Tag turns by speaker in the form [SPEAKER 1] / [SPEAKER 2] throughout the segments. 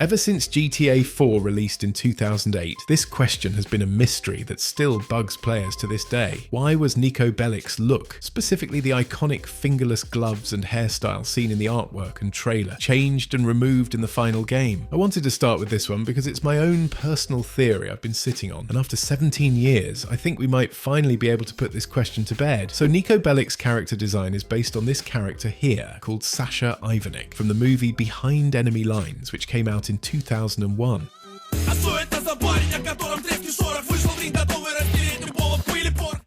[SPEAKER 1] Ever since GTA 4 released in 2008, this question has been a mystery that still bugs players to this day. Why was Niko Bellic's look, specifically the iconic fingerless gloves and hairstyle seen in the artwork and trailer, changed and removed in the final game? I wanted to start with this one because it's my own personal theory I've been sitting on, and after 17 years, I think we might finally be able to put this question to bed. So Niko Bellic's character design is based on this character here, called Sasha Ivanek, from the movie Behind Enemy Lines, which came out in 2001.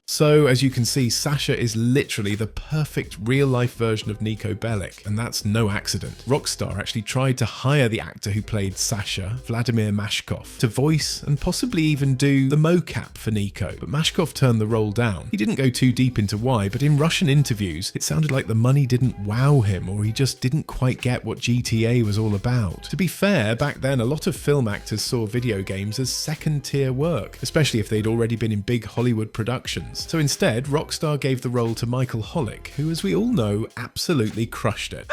[SPEAKER 1] So, as you can see, Sasha is literally the perfect real-life version of Niko Bellic, and that's no accident. Rockstar actually tried to hire the actor who played Sasha, Vladimir Mashkov, to voice and possibly even do the mocap for Niko, but Mashkov turned the role down. He didn't go too deep into why, but in Russian interviews, it sounded like the money didn't wow him, or he just didn't quite get what GTA was all about. To be fair, back then a lot of film actors saw video games as second-tier work, especially if they'd already been in big Hollywood productions. So instead, Rockstar gave the role to Michael Hollick, who, as we all know, absolutely crushed it.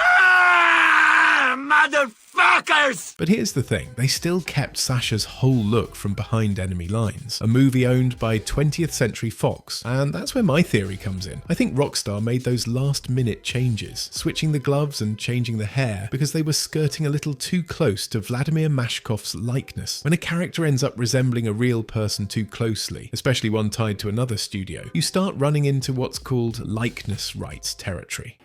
[SPEAKER 1] Motherfuckers! But here's the thing, they still kept Sasha's whole look from Behind Enemy Lines, a movie owned by 20th Century Fox, and that's where my theory comes in. I think Rockstar made those last-minute changes, switching the gloves and changing the hair, because they were skirting a little too close to Vladimir Mashkov's likeness. When a character ends up resembling a real person too closely, especially one tied to another studio, you start running into what's called likeness rights territory.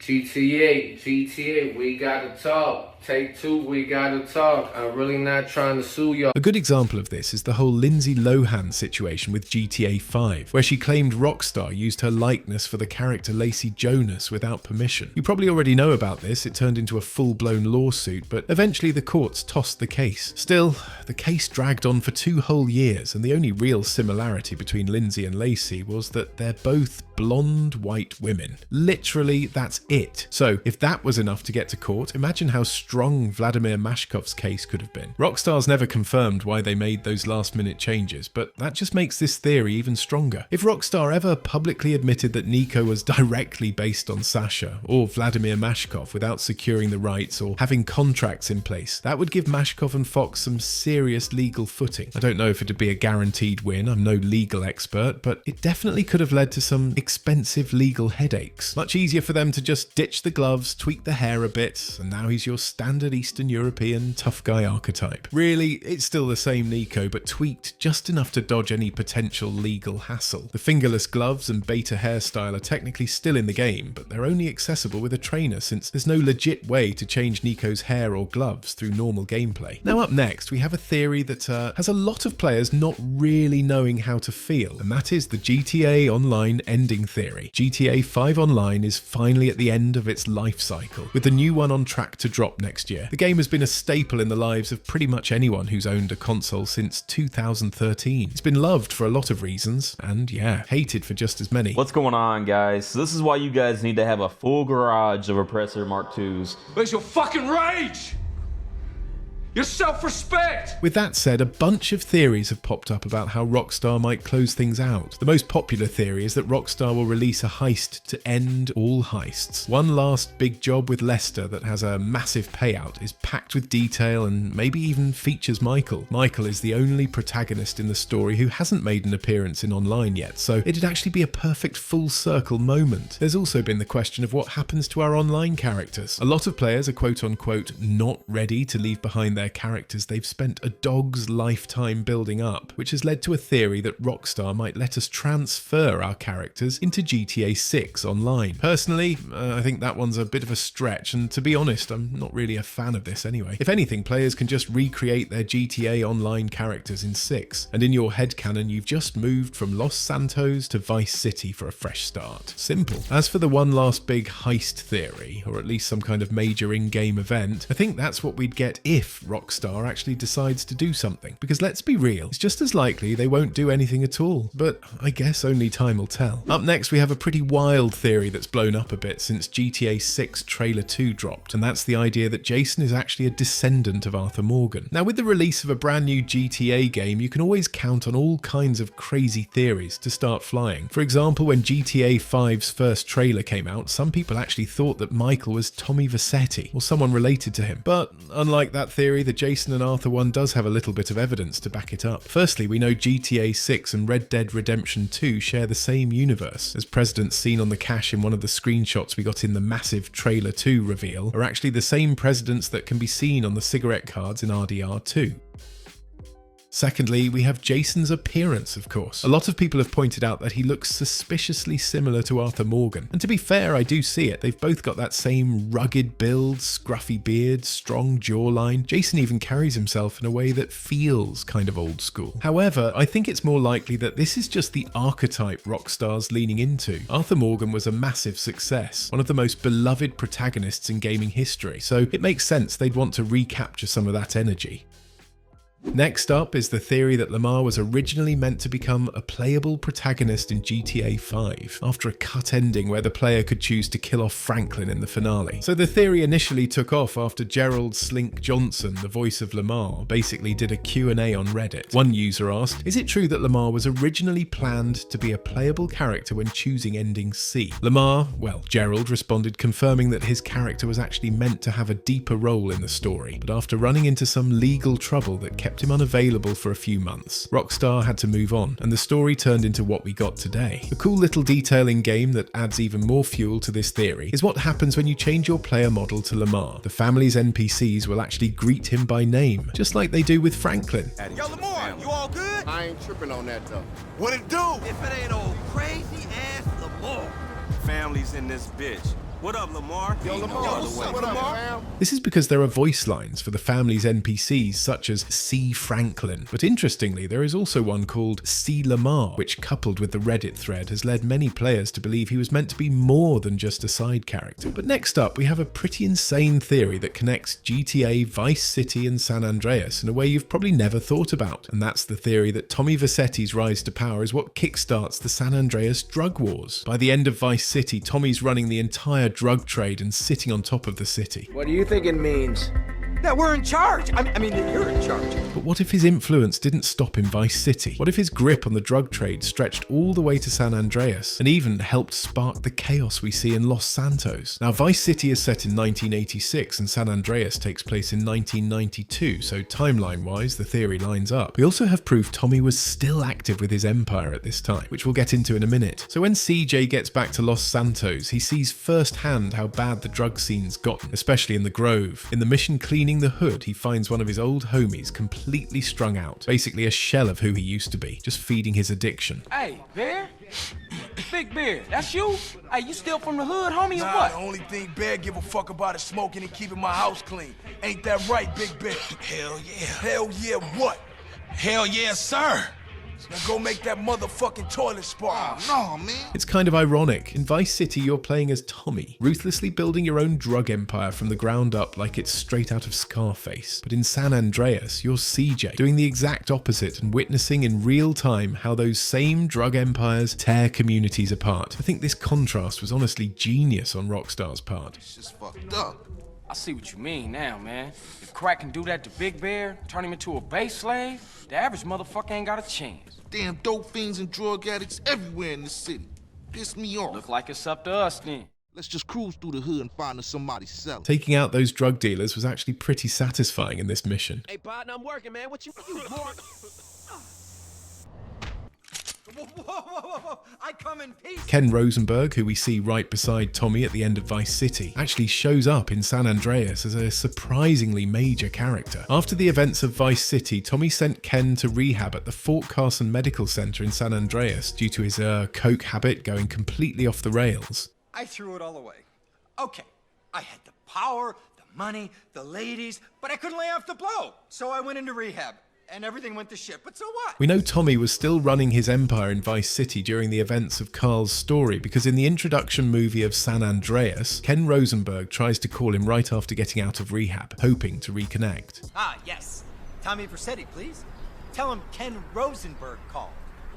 [SPEAKER 2] GTA, we gotta talk. Take two, we gotta talk. I'm really not trying to sue y'all.
[SPEAKER 1] A good example of this is the whole Lindsay Lohan situation with GTA 5, where she claimed Rockstar used her likeness for the character Lacey Jonas without permission. You probably already know about this, it turned into a full-blown lawsuit, but eventually the courts tossed the case. Still, the case dragged on for 2 whole years, and the only real similarity between Lindsay and Lacey was that they're both blonde white women. Literally, that's it. So, if that was enough to get to court, imagine how strong Vladimir Mashkov's case could have been. Rockstar's never confirmed why they made those last-minute changes, but that just makes this theory even stronger. If Rockstar ever publicly admitted that Niko was directly based on Sasha or Vladimir Mashkov without securing the rights or having contracts in place, that would give Mashkov and Fox some serious legal footing. I don't know if it'd be a guaranteed win, I'm no legal expert, but it definitely could have led to some expensive legal headaches. Much easier for them to just ditch the gloves, tweak the hair a bit, and now he's your standard Eastern European tough guy archetype. Really, it's still the same Niko, but tweaked just enough to dodge any potential legal hassle. The fingerless gloves and beta hairstyle are technically still in the game, but they're only accessible with a trainer since there's no legit way to change Niko's hair or gloves through normal gameplay. Now up next, we have a theory that has a lot of players not really knowing how to feel, and that is the GTA Online ending theory. GTA 5 Online is finally at the end of its life cycle, with the new one on track to drop next year. The game has been a staple in the lives of pretty much anyone who's owned a console since 2013. It's been loved for a lot of reasons, and yeah, hated for just as many.
[SPEAKER 3] What's going on, guys? So this is why you guys need to have a full garage of Oppressor Mark IIs.
[SPEAKER 4] Where's your fucking rage? Your self-respect!
[SPEAKER 1] With that said, a bunch of theories have popped up about how Rockstar might close things out. The most popular theory is that Rockstar will release a heist to end all heists. One last big job with Lester that has a massive payout, is packed with detail and maybe even features Michael. Michael is the only protagonist in the story who hasn't made an appearance in online yet, so it'd actually be a perfect full circle moment. There's also been the question of what happens to our online characters. A lot of players are quote-unquote not ready to leave behind their characters they've spent a dog's lifetime building up, which has led to a theory that Rockstar might let us transfer our characters into GTA 6 online. Personally, I think that one's a bit of a stretch, and to be honest, I'm not really a fan of this anyway. If anything, players can just recreate their GTA Online characters in 6, and in your headcanon you've just moved from Los Santos to Vice City for a fresh start. Simple. As for the one last big heist theory, or at least some kind of major in-game event, I think that's what we'd get if Rockstar actually decides to do something. Because let's be real, it's just as likely they won't do anything at all. But I guess only time will tell. Up next, we have a pretty wild theory that's blown up a bit since GTA 6 Trailer 2 dropped, and that's the idea that Jason is actually a descendant of Arthur Morgan. Now, with the release of a brand new GTA game, you can always count on all kinds of crazy theories to start flying. For example, when GTA 5's first trailer came out, some people actually thought that Michael was Tommy Vercetti, or someone related to him. But unlike that theory, the Jason and Arthur one does have a little bit of evidence to back it up. Firstly, we know GTA 6 and Red Dead Redemption 2 share the same universe, as presidents seen on the cache in one of the screenshots we got in the massive Trailer 2 reveal are actually the same presidents that can be seen on the cigarette cards in RDR2. Secondly, we have Jason's appearance, of course. A lot of people have pointed out that he looks suspiciously similar to Arthur Morgan. And to be fair, I do see it. They've both got that same rugged build, scruffy beard, strong jawline. Jason even carries himself in a way that feels kind of old school. However, I think it's more likely that this is just the archetype Rockstar's leaning into. Arthur Morgan was a massive success, one of the most beloved protagonists in gaming history, so it makes sense they'd want to recapture some of that energy. Next up is the theory that Lamar was originally meant to become a playable protagonist in GTA 5, after a cut ending where the player could choose to kill off Franklin in the finale. So the theory initially took off after Gerald Slink Johnson, the voice of Lamar, basically did a Q&A on Reddit. One user asked, is it true that Lamar was originally planned to be a playable character when choosing ending C? Lamar, well, Gerald responded confirming that his character was actually meant to have a deeper role in the story, but after running into some legal trouble that kept him unavailable for a few months, Rockstar had to move on, and the story turned into what we got today. A cool little detail in game that adds even more fuel to this theory is what happens when you change your player model to Lamar. The family's NPCs will actually greet him by name, just like they do with Franklin.
[SPEAKER 5] Yo, Lamar, you all good?
[SPEAKER 6] I ain't tripping on that though.
[SPEAKER 5] What it do? If it ain't old crazy ass Lamar. Family's in this bitch. What up, Lamar?
[SPEAKER 6] Yo, Lamar, what's up, Lamar?
[SPEAKER 1] This is because there are voice lines for the family's NPCs such as C. Franklin, but interestingly there is also one called C. Lamar, which coupled with the Reddit thread has led many players to believe he was meant to be more than just a side character. But next up we have a pretty insane theory that connects GTA, Vice City and San Andreas in a way you've probably never thought about, and that's the theory that Tommy Vercetti's rise to power is what kickstarts the San Andreas drug wars. By the end of Vice City, Tommy's running the entire drug trade and sitting on top of the city.
[SPEAKER 7] What do you think it means?
[SPEAKER 8] That we're in charge. I mean, that you're in charge.
[SPEAKER 1] But what if his influence didn't stop in Vice City? What if his grip on the drug trade stretched all the way to San Andreas and even helped spark the chaos we see in Los Santos? Now, Vice City is set in 1986 and San Andreas takes place in 1992, so timeline-wise, the theory lines up. We also have proof Tommy was still active with his empire at this time, which we'll get into in a minute. So when CJ gets back to Los Santos, he sees firsthand how bad the drug scene's gotten, especially in the Grove. In the mission cleaning the hood, he finds one of his old homies completely strung out, basically a shell of who he used to be, just feeding his addiction.
[SPEAKER 8] Hey, Bear? Big Bear, that's you? Hey, you still from the hood, homie, or what?
[SPEAKER 9] The only thing Bear give a fuck about is smoking and keeping my house clean. Ain't that right, Big Bear?
[SPEAKER 5] Hell yeah.
[SPEAKER 9] Hell yeah, what?
[SPEAKER 5] Hell yeah, sir.
[SPEAKER 9] Now go make that motherfucking toilet spark.
[SPEAKER 5] No, man.
[SPEAKER 1] It's kind of ironic. In Vice City, you're playing as Tommy, ruthlessly building your own drug empire from the ground up like it's straight out of Scarface. But in San Andreas, you're CJ, doing the exact opposite and witnessing in real time how those same drug empires tear communities apart. I think this contrast was honestly genius on Rockstar's part.
[SPEAKER 5] It's just fucked up.
[SPEAKER 8] I see what you mean now, man. If Crack can do that to Big Bear, turn him into a base slave, the average motherfucker ain't got a chance.
[SPEAKER 5] Damn dope fiends and drug addicts everywhere in the city. Piss me off.
[SPEAKER 8] Look like it's up to us then.
[SPEAKER 5] Let's just cruise through the hood and find us somebody selling.
[SPEAKER 1] Taking out those drug dealers was actually pretty satisfying in this mission.
[SPEAKER 7] Hey, partner, I'm working, man. What you boy?
[SPEAKER 8] Whoa. I come in peace.
[SPEAKER 1] Ken Rosenberg, who we see right beside Tommy at the end of Vice City, actually shows up in San Andreas as a surprisingly major character. After the events of Vice City, Tommy sent Ken to rehab at the Fort Carson Medical Center in San Andreas due to his coke habit going completely off the rails.
[SPEAKER 8] I threw it all away. Okay, I had the power, the money, the ladies, but I couldn't lay off the blow. So I went into rehab. And everything went to shit, but so what?
[SPEAKER 1] We know Tommy was still running his empire in Vice City during the events of Carl's story because in the introduction movie of San Andreas, Ken Rosenberg tries to call him right after getting out of rehab, hoping to reconnect.
[SPEAKER 10] Ah, yes. Tommy Vercetti, please. Tell him Ken Rosenberg called.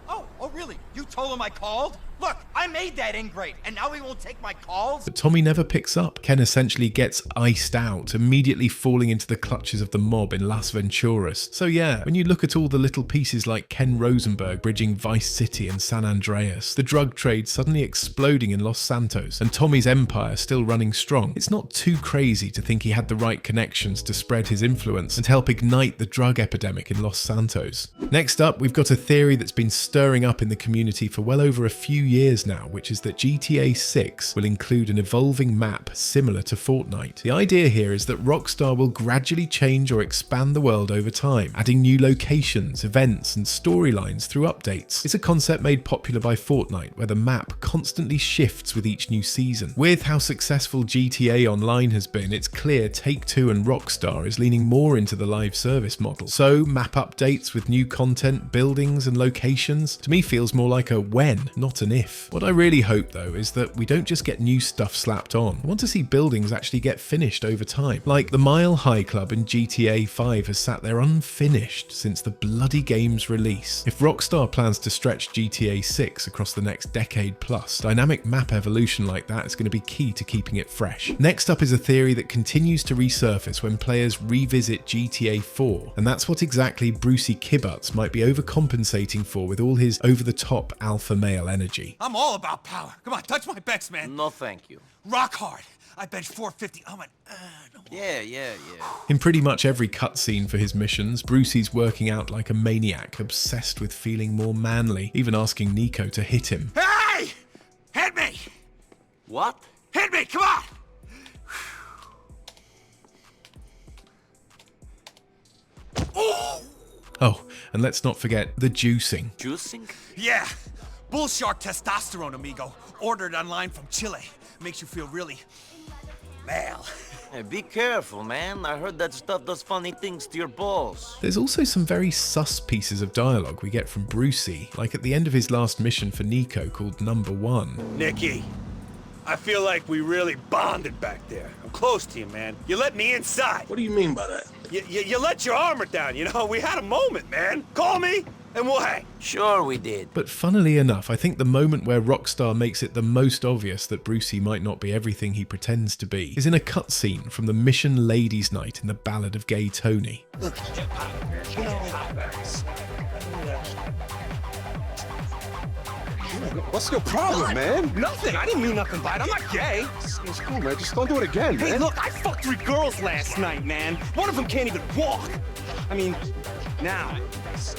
[SPEAKER 8] Oh, really? You told him I called? Look, I made that ingrate, and now he won't take my calls?
[SPEAKER 1] But Tommy never picks up. Ken essentially gets iced out, immediately falling into the clutches of the mob in Las Venturas. So yeah, when you look at all the little pieces like Ken Rosenberg bridging Vice City and San Andreas, the drug trade suddenly exploding in Los Santos, and Tommy's empire still running strong, it's not too crazy to think he had the right connections to spread his influence and help ignite the drug epidemic in Los Santos. Next up, we've got a theory that's been stirring up in the community for well over a few years now, which is that GTA 6 will include an evolving map similar to Fortnite. The idea here is that Rockstar will gradually change or expand the world over time, adding new locations, events, and storylines through updates. It's a concept made popular by Fortnite, where the map constantly shifts with each new season. With how successful GTA Online has been, it's clear Take-Two and Rockstar is leaning more into the live service model. So map updates with new content, buildings, and locations, to me feels more like a when, not an if. What I really hope though is that we don't just get new stuff slapped on. I want to see buildings actually get finished over time. Like the Mile High Club in GTA 5 has sat there unfinished since the bloody game's release. If Rockstar plans to stretch GTA 6 across the next decade plus, dynamic map evolution like that is going to be key to keeping it fresh. Next up is a theory that continues to resurface when players revisit GTA 4, and that's what exactly Brucey Kibbuts might be overcompensating for with all his over-the-top alpha male energy.
[SPEAKER 8] I'm all about power. Come on, touch my bets, man.
[SPEAKER 7] No, thank you.
[SPEAKER 8] Rock hard. I bench 450. I went, no.
[SPEAKER 7] Yeah.
[SPEAKER 1] In pretty much every cutscene for his missions, Brucey's working out like a maniac, obsessed with feeling more manly, even asking Nico to hit him.
[SPEAKER 8] Hey! Hit me!
[SPEAKER 7] What?
[SPEAKER 8] Hit me, come on!
[SPEAKER 1] Oh, and let's not forget the juicing.
[SPEAKER 7] Juicing?
[SPEAKER 8] Yeah. Bull shark testosterone, amigo. Ordered online from Chile. Makes you feel really male.
[SPEAKER 7] Hey, be careful, man. I heard that stuff does funny things to your balls.
[SPEAKER 1] There's also some very sus pieces of dialogue we get from Brucey, like at the end of his last mission for Nico called Number 1.
[SPEAKER 11] Nicky, I feel like we really bonded back there. I'm close to you, man. You let me inside.
[SPEAKER 9] What do you mean by that?
[SPEAKER 11] You let your armor down, you know? We had a moment, man. Call me, and we'll hang.
[SPEAKER 7] Sure we did.
[SPEAKER 1] But funnily enough, I think the moment where Rockstar makes it the most obvious that Brucey might not be everything he pretends to be is in a cutscene from the Mission Ladies' Night in the Ballad of Gay Tony.
[SPEAKER 9] Look, what's your problem, man?
[SPEAKER 11] Nothing. I didn't mean nothing by it. I'm not gay.
[SPEAKER 9] It's cool, man. Just don't do it again, man.
[SPEAKER 11] Hey, look, I fucked 3 girls last night, man. One of them can't even walk. I mean, now,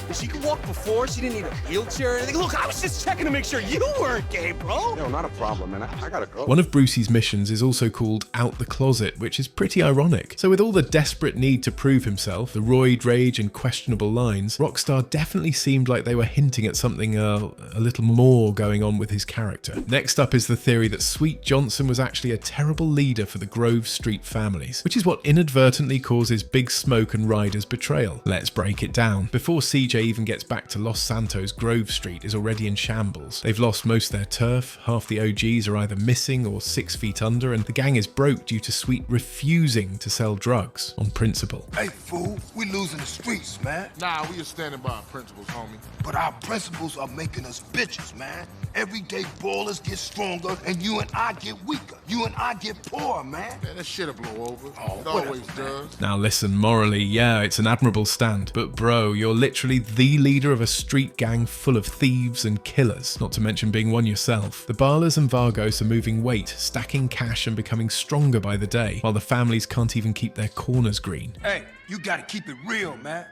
[SPEAKER 11] if she could walk before, she didn't need a wheelchair or anything. Look, I was just checking to make sure you weren't gay, bro.
[SPEAKER 9] No, not a problem, man. I gotta go.
[SPEAKER 1] One of Brucey's missions is also called Out the Closet, which is pretty ironic. So with all the desperate need to prove himself, the roid rage and questionable lines, Rockstar definitely seemed like they were hinting at something a little more going on with his character. Next up is the theory that Sweet Johnson was actually a terrible leader for the Grove Street families, which is what inadvertently causes Big Smoke and Ryder's betrayal. Let's break it down. Before CJ even gets back to Los Santos, Grove Street is already in shambles. They've lost most of their turf, half the OGs are either missing or 6 feet under, and the gang is broke due to Sweet refusing to sell drugs on principle.
[SPEAKER 9] Hey, fool, we losing the streets, man.
[SPEAKER 6] Nah, we just standing by our principles, homie.
[SPEAKER 9] But our principles are making us bitches, man. Everyday ballers get stronger, and you and I get weaker. You and I get poorer, man.
[SPEAKER 6] Man, that shit'll blow over.
[SPEAKER 9] Oh,
[SPEAKER 6] It always does.
[SPEAKER 1] Now listen, morally, yeah, it's an admirable stand, but bro, you're literally the leader of a street gang full of thieves and killers, not to mention being one yourself. The Barlas and Vargos are moving weight, stacking cash and becoming stronger by the day, while the families can't even keep their corners green.
[SPEAKER 9] Hey, you gotta keep it real, man.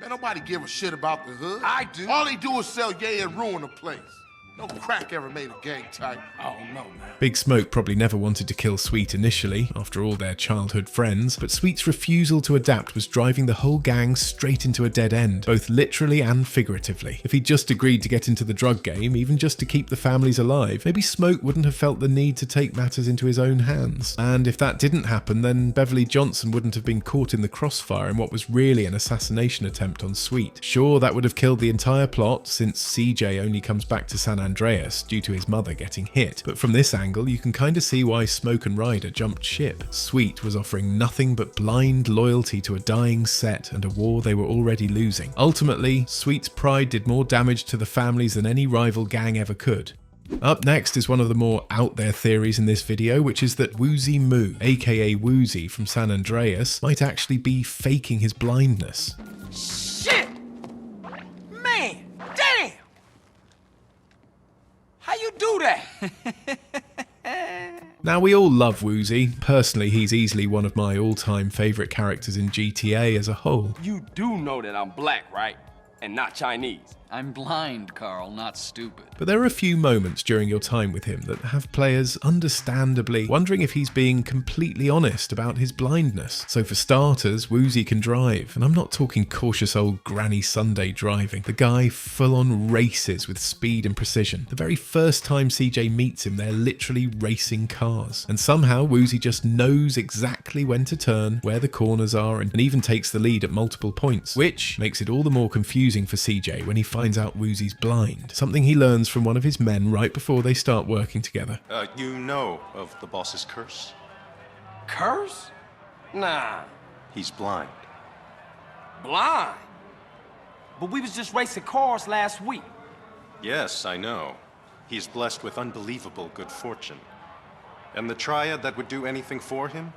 [SPEAKER 6] Man, nobody give a shit about the hood.
[SPEAKER 9] I do.
[SPEAKER 6] All they do is sell yay and ruin the place. No crack ever made a gang type.
[SPEAKER 9] Oh, no, man.
[SPEAKER 1] Big Smoke probably never wanted to kill Sweet initially, after all their childhood friends, but Sweet's refusal to adapt was driving the whole gang straight into a dead end, both literally and figuratively. If he'd just agreed to get into the drug game, even just to keep the families alive, maybe Smoke wouldn't have felt the need to take matters into his own hands. And if that didn't happen, then Beverly Johnson wouldn't have been caught in the crossfire in what was really an assassination attempt on Sweet. Sure, that would have killed the entire plot, since CJ only comes back to San Andreas due to his mother getting hit, but from this angle you can kinda see why Smoke and Ryder jumped ship. Sweet was offering nothing but blind loyalty to a dying set and a war they were already losing. Ultimately, Sweet's pride did more damage to the families than any rival gang ever could. Up next is one of the more out there theories in this video, which is that Woozie Moo, aka Woozie from San Andreas, might actually be faking his blindness.
[SPEAKER 8] Shit! Man, damn! How you do that?
[SPEAKER 1] Now, we all love Woozie. Personally, he's easily one of my all-time favourite characters in GTA as a whole.
[SPEAKER 12] You do know that I'm black, right? And not Chinese.
[SPEAKER 10] I'm blind, Carl, not stupid.
[SPEAKER 1] But there are a few moments during your time with him that have players understandably wondering if he's being completely honest about his blindness. So for starters, Woozie can drive, and I'm not talking cautious old Granny Sunday driving. The guy full-on races with speed and precision. The very first time CJ meets him, they're literally racing cars. And somehow Woozie just knows exactly when to turn, where the corners are, and even takes the lead at multiple points, which makes it all the more confusing for CJ when he finds out Woozie's blind, something he learns from one of his men right before they start working together.
[SPEAKER 13] You know of the boss's curse?
[SPEAKER 12] Curse? Nah.
[SPEAKER 13] He's blind.
[SPEAKER 12] Blind? But we was just racing cars last week.
[SPEAKER 13] Yes, I know. He's blessed with unbelievable good fortune. And the triad that would do anything for him?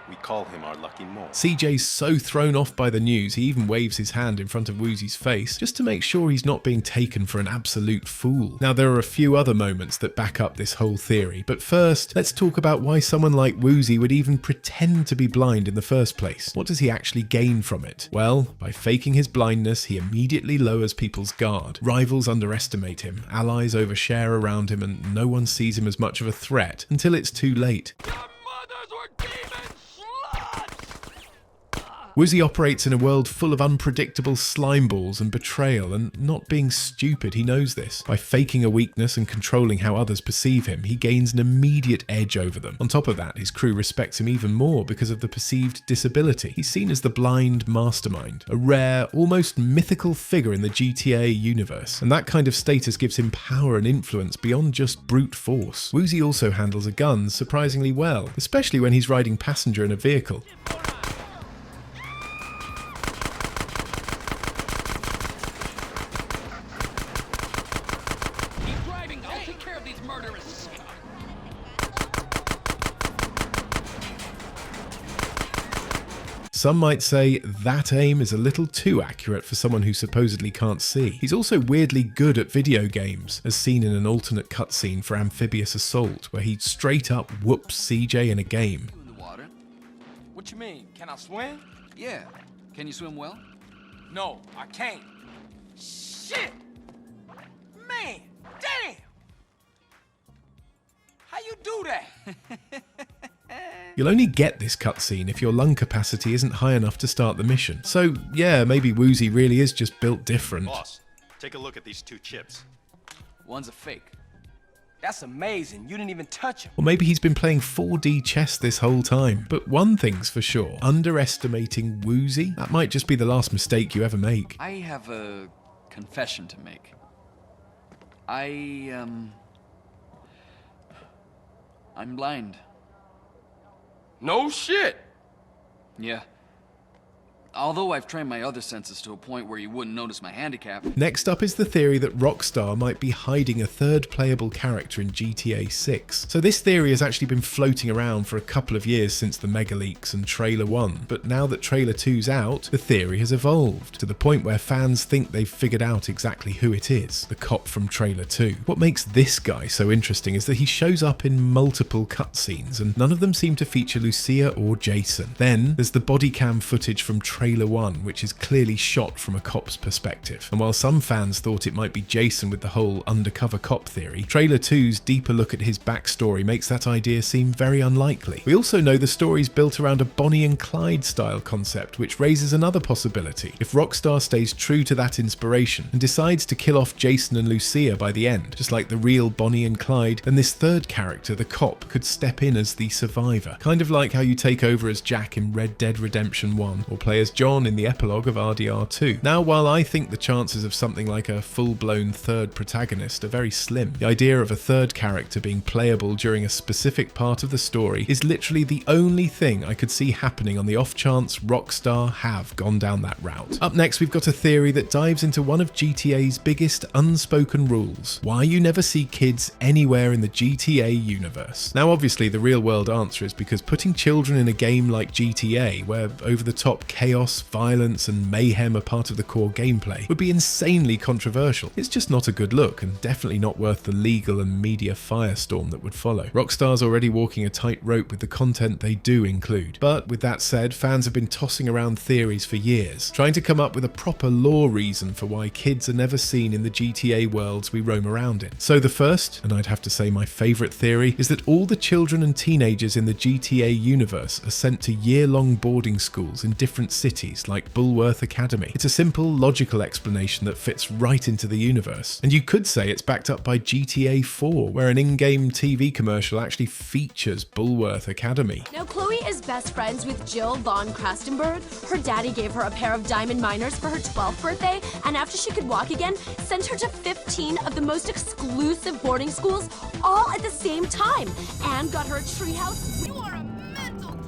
[SPEAKER 13] We call him our lucky mole.
[SPEAKER 1] CJ's so thrown off by the news, he even waves his hand in front of Woozie's face, just to make sure he's not being taken for an absolute fool. Now, there are a few other moments that back up this whole theory, but first, let's talk about why someone like Woozie would even pretend to be blind in the first place. What does he actually gain from it? Well, by faking his blindness, he immediately lowers people's guard. Rivals underestimate him, allies overshare around him, and no one sees him as much of a threat until it's too late. Woozie operates in a world full of unpredictable slime balls and betrayal, and not being stupid, he knows this. By faking a weakness and controlling how others perceive him, he gains an immediate edge over them. On top of that, his crew respects him even more because of the perceived disability. He's seen as the blind mastermind, a rare, almost mythical figure in the GTA universe, and that kind of status gives him power and influence beyond just brute force. Woozie also handles a gun surprisingly well, especially when he's riding passenger in a vehicle. Some might say that aim is a little too accurate for someone who supposedly can't see. He's also weirdly good at video games, as seen in an alternate cutscene for Amphibious Assault, where he straight up whoops CJ in a game.
[SPEAKER 10] In the water?
[SPEAKER 12] What you mean? Can I swim?
[SPEAKER 10] Yeah. Can you swim well?
[SPEAKER 12] No, I can't. Shit! Man, damn! How you do that?
[SPEAKER 1] You'll only get this cutscene if your lung capacity isn't high enough to start the mission. So yeah, maybe Woozie really is just built different.
[SPEAKER 13] Boss, take a look at these two chips.
[SPEAKER 10] One's a fake.
[SPEAKER 12] That's amazing. You didn't even touch him.
[SPEAKER 1] Or maybe he's been playing 4D chess this whole time. But one thing's for sure, underestimating Woozie, that might just be the last mistake you ever make.
[SPEAKER 10] I have a confession to make. I'm blind.
[SPEAKER 12] No shit.
[SPEAKER 10] Yeah. Although I've trained my other senses to a point where you wouldn't notice my handicap.
[SPEAKER 1] Next up is the theory that Rockstar might be hiding a third playable character in GTA 6. So this theory has actually been floating around for a couple of years since the mega leaks and Trailer 1, but now that Trailer 2's out, the theory has evolved, to the point where fans think they've figured out exactly who it is, the cop from Trailer 2. What makes this guy so interesting is that he shows up in multiple cutscenes, and none of them seem to feature Lucia or Jason. Then there's the body cam footage from Trailer 1, which is clearly shot from a cop's perspective. And while some fans thought it might be Jason with the whole undercover cop theory, Trailer 2's deeper look at his backstory makes that idea seem very unlikely. We also know the story's built around a Bonnie and Clyde style concept, which raises another possibility. If Rockstar stays true to that inspiration and decides to kill off Jason and Lucia by the end, just like the real Bonnie and Clyde, then this third character, the cop, could step in as the survivor. Kind of like how you take over as Jack in Red Dead Redemption 1, or play as says John in the epilogue of RDR2. Now, while I think the chances of something like a full-blown third protagonist are very slim, the idea of a third character being playable during a specific part of the story is literally the only thing I could see happening on the off chance Rockstar have gone down that route. Up next, we've got a theory that dives into one of GTA's biggest unspoken rules: why you never see kids anywhere in the GTA universe. Now, obviously, the real-world answer is because putting children in a game like GTA, where over-the-top chaos, violence, and mayhem are part of the core gameplay, would be insanely controversial. It's just not a good look, and definitely not worth the legal and media firestorm that would follow. Rockstar's already walking a tightrope with the content they do include. But with that said, fans have been tossing around theories for years, trying to come up with a proper lore reason for why kids are never seen in the GTA worlds we roam around in. So the first, and I'd have to say my favourite theory, is that all the children and teenagers in the GTA universe are sent to year-long boarding schools in different cities like Bulworth Academy. It's a simple, logical explanation that fits right into the universe. And you could say it's backed up by GTA 4, where an in-game TV commercial actually features Bulworth Academy.
[SPEAKER 14] Now, Chloe is best friends with Jill von Krastenberg. Her daddy gave her a pair of diamond miners for her 12th birthday, and after she could walk again, sent her to 15 of the most exclusive boarding schools, all at the same time, and got her a treehouse. You are a mental case.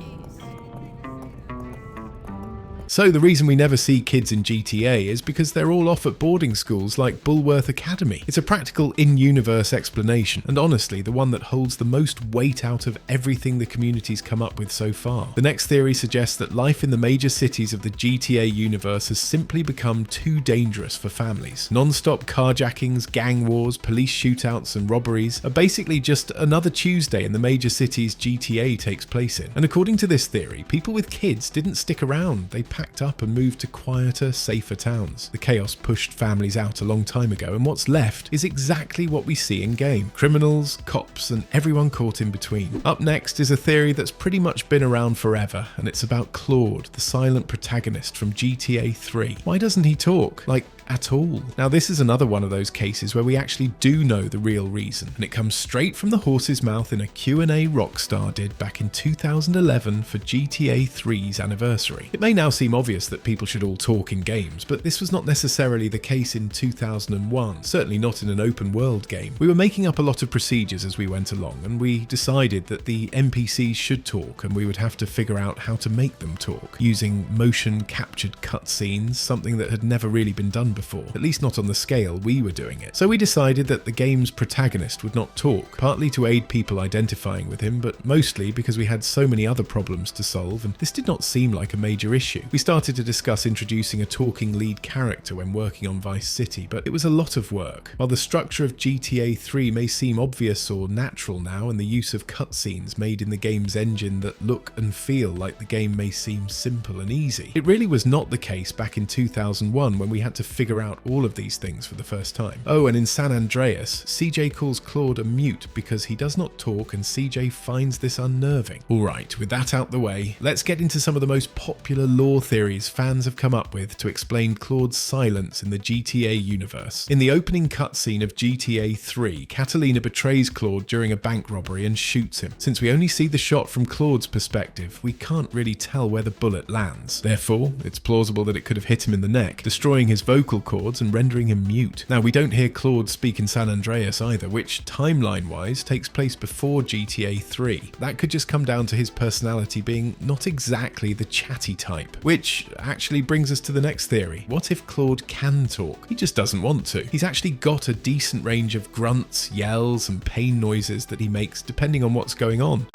[SPEAKER 1] So the reason we never see kids in GTA is because they're all off at boarding schools like Bulworth Academy. It's a practical in-universe explanation, and honestly the one that holds the most weight out of everything the community's come up with so far. The next theory suggests that life in the major cities of the GTA universe has simply become too dangerous for families. Non-stop carjackings, gang wars, police shootouts and robberies are basically just another Tuesday in the major cities GTA takes place in. And according to this theory, people with kids didn't stick around. They packed up and moved to quieter, safer towns. The chaos pushed families out a long time ago, and what's left is exactly what we see in game: criminals, cops, and everyone caught in between. Up next is a theory that's pretty much been around forever, and it's about Claude, the silent protagonist from GTA 3. Why doesn't he talk? Like, at all. Now, this is another one of those cases where we actually do know the real reason, and it comes straight from the horse's mouth in a Q&A Rockstar did back in 2011 for GTA 3's anniversary. It may now seem obvious that people should all talk in games, but this was not necessarily the case in 2001, certainly not in an open world game. We were making up a lot of procedures as we went along, and we decided that the NPCs should talk, and we would have to figure out how to make them talk, using motion captured cutscenes, something that had never really been done before, at least not on the scale we were doing it. So we decided that the game's protagonist would not talk, partly to aid people identifying with him, but mostly because we had so many other problems to solve, and this did not seem like a major issue. We started to discuss introducing a talking lead character when working on Vice City, but it was a lot of work. While the structure of GTA 3 may seem obvious or natural now, and the use of cutscenes made in the game's engine that look and feel like the game may seem simple and easy, it really was not the case back in 2001 when we had to figure out all of these things for the first time. Oh, and in San Andreas, CJ calls Claude a mute because he does not talk, and CJ finds this unnerving. Alright, with that out the way, let's get into some of the most popular lore theories fans have come up with to explain Claude's silence in the GTA universe. In the opening cutscene of GTA 3, Catalina betrays Claude during a bank robbery and shoots him. Since we only see the shot from Claude's perspective, we can't really tell where the bullet lands. Therefore, it's plausible that it could have hit him in the neck, destroying his vocal cords and rendering him mute. Now, we don't hear Claude speak in San Andreas either, which timeline-wise takes place before GTA 3. That could just come down to his personality being not exactly the chatty type, which actually brings us to the next theory. What if Claude can talk? He just doesn't want to. He's actually got a decent range of grunts, yells, and pain noises that he makes depending on what's going on.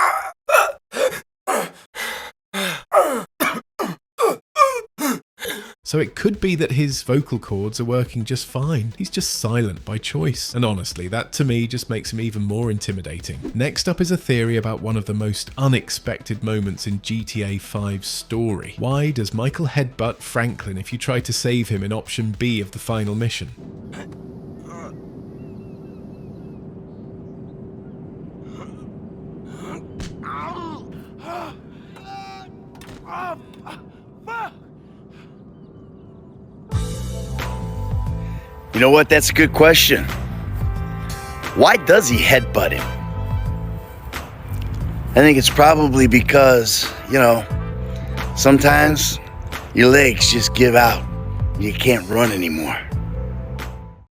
[SPEAKER 1] So it could be that his vocal cords are working just fine. He's just silent by choice. And honestly, that to me just makes him even more intimidating. Next up is a theory about one of the most unexpected moments in GTA 5's story. Why does Michael headbutt Franklin if you try to save him in option B of the final mission?
[SPEAKER 15] You know what? That's a good question. Why does he headbutt him? I think it's probably because, sometimes Your legs just give out. You can't run anymore.